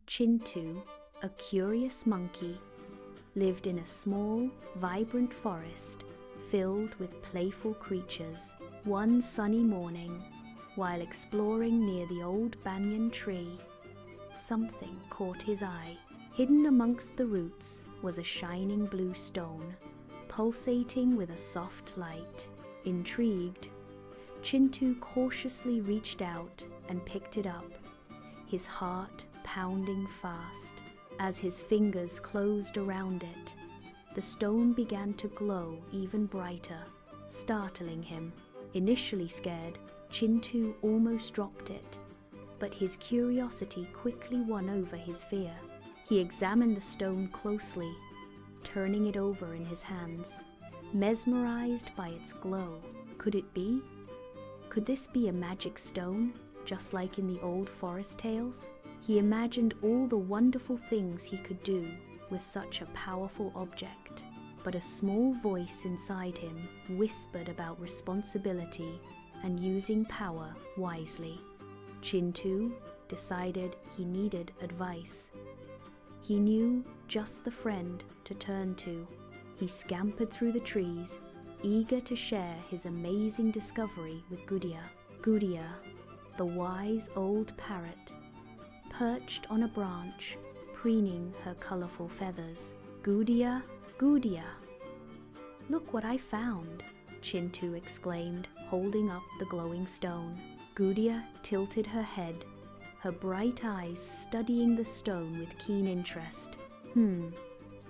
Chintu, a curious monkey, lived in a small, vibrant forest filled with playful creatures. One sunny morning, while exploring near the old banyan tree, something caught his eye. Hidden amongst the roots was a shining blue stone, pulsating with a soft light. Intrigued, Chintu cautiously reached out and picked it up, his heart pounding fast. As his fingers closed around it, the stone began to glow even brighter, startling him. Initially scared, Chintu almost dropped it, but his curiosity quickly won over his fear. He examined the stone closely, turning it over in his hands, mesmerized by its glow. Could it be? Could this be a magic stone, just like in the old forest tales? He imagined all the wonderful things he could do with such a powerful object, but a small voice inside him whispered about responsibility and using power wisely. Chintu decided he needed advice. He knew just the friend to turn to. He scampered through the trees, eager to share his amazing discovery with Gudia. Gudia, the wise old parrot, perched on a branch, preening her colorful feathers. Gudia, Gudia, look what I found, Chintu exclaimed, holding up the glowing stone. Gudia tilted her head, her bright eyes studying the stone with keen interest.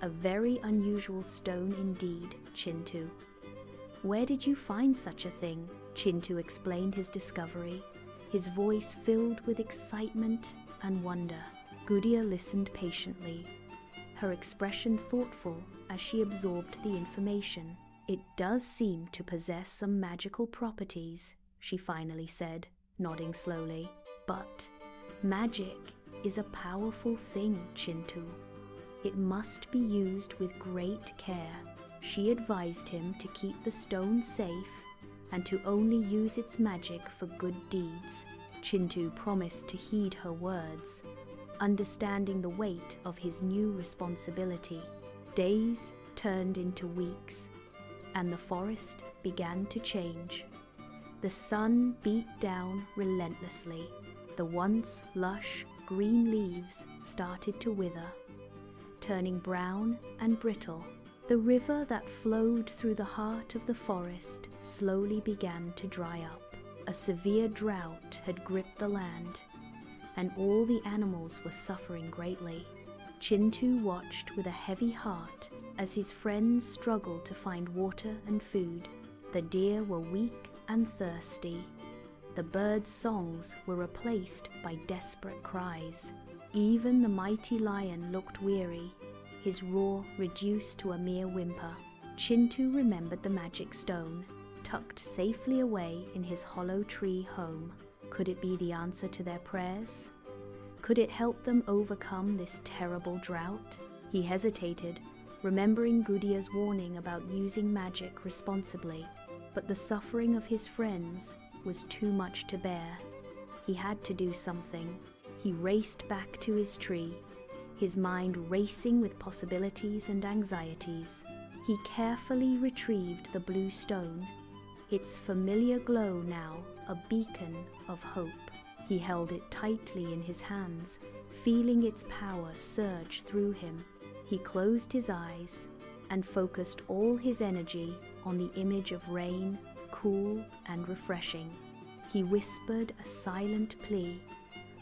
A very unusual stone indeed, Chintu. Where did you find such a thing? Chintu explained his discovery, his voice filled with excitement and wonder. Gudia listened patiently, her expression thoughtful as she absorbed the information. It does seem to possess some magical properties, she finally said, nodding slowly. But magic is a powerful thing, Chintu. It must be used with great care. She advised him to keep the stone safe and to only use its magic for good deeds. Chintu promised to heed her words, understanding the weight of his new responsibility. Days turned into weeks, and the forest began to change. The sun beat down relentlessly. The once lush green leaves started to wither, turning brown and brittle. The river that flowed through the heart of the forest slowly began to dry up. A severe drought had gripped the land, and all the animals were suffering greatly. Chintu watched with a heavy heart as his friends struggled to find water and food. The deer were weak and thirsty. The birds' songs were replaced by desperate cries. Even the mighty lion looked weary, his roar reduced to a mere whimper. Chintu remembered the magic stone, tucked safely away in his hollow tree home. Could it be the answer to their prayers? Could it help them overcome this terrible drought? He hesitated, remembering Gudia's warning about using magic responsibly. But the suffering of his friends was too much to bear. He had to do something. He raced back to his tree, his mind racing with possibilities and anxieties. He carefully retrieved the blue stone, its familiar glow now a beacon of hope. He held it tightly in his hands, feeling its power surge through him. He closed his eyes and focused all his energy on the image of rain, cool and refreshing. He whispered a silent plea,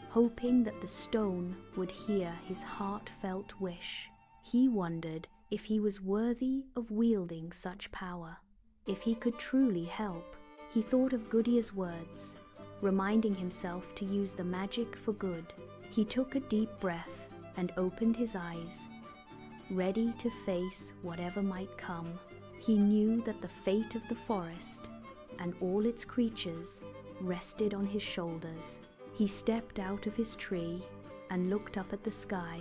hoping that the stone would hear his heartfelt wish. He wondered if he was worthy of wielding such power, if he could truly help. He thought of Gudia's words, reminding himself to use the magic for good. He took a deep breath and opened his eyes, ready to face whatever might come. He knew that the fate of the forest and all its creatures rested on his shoulders. He stepped out of his tree and looked up at the sky,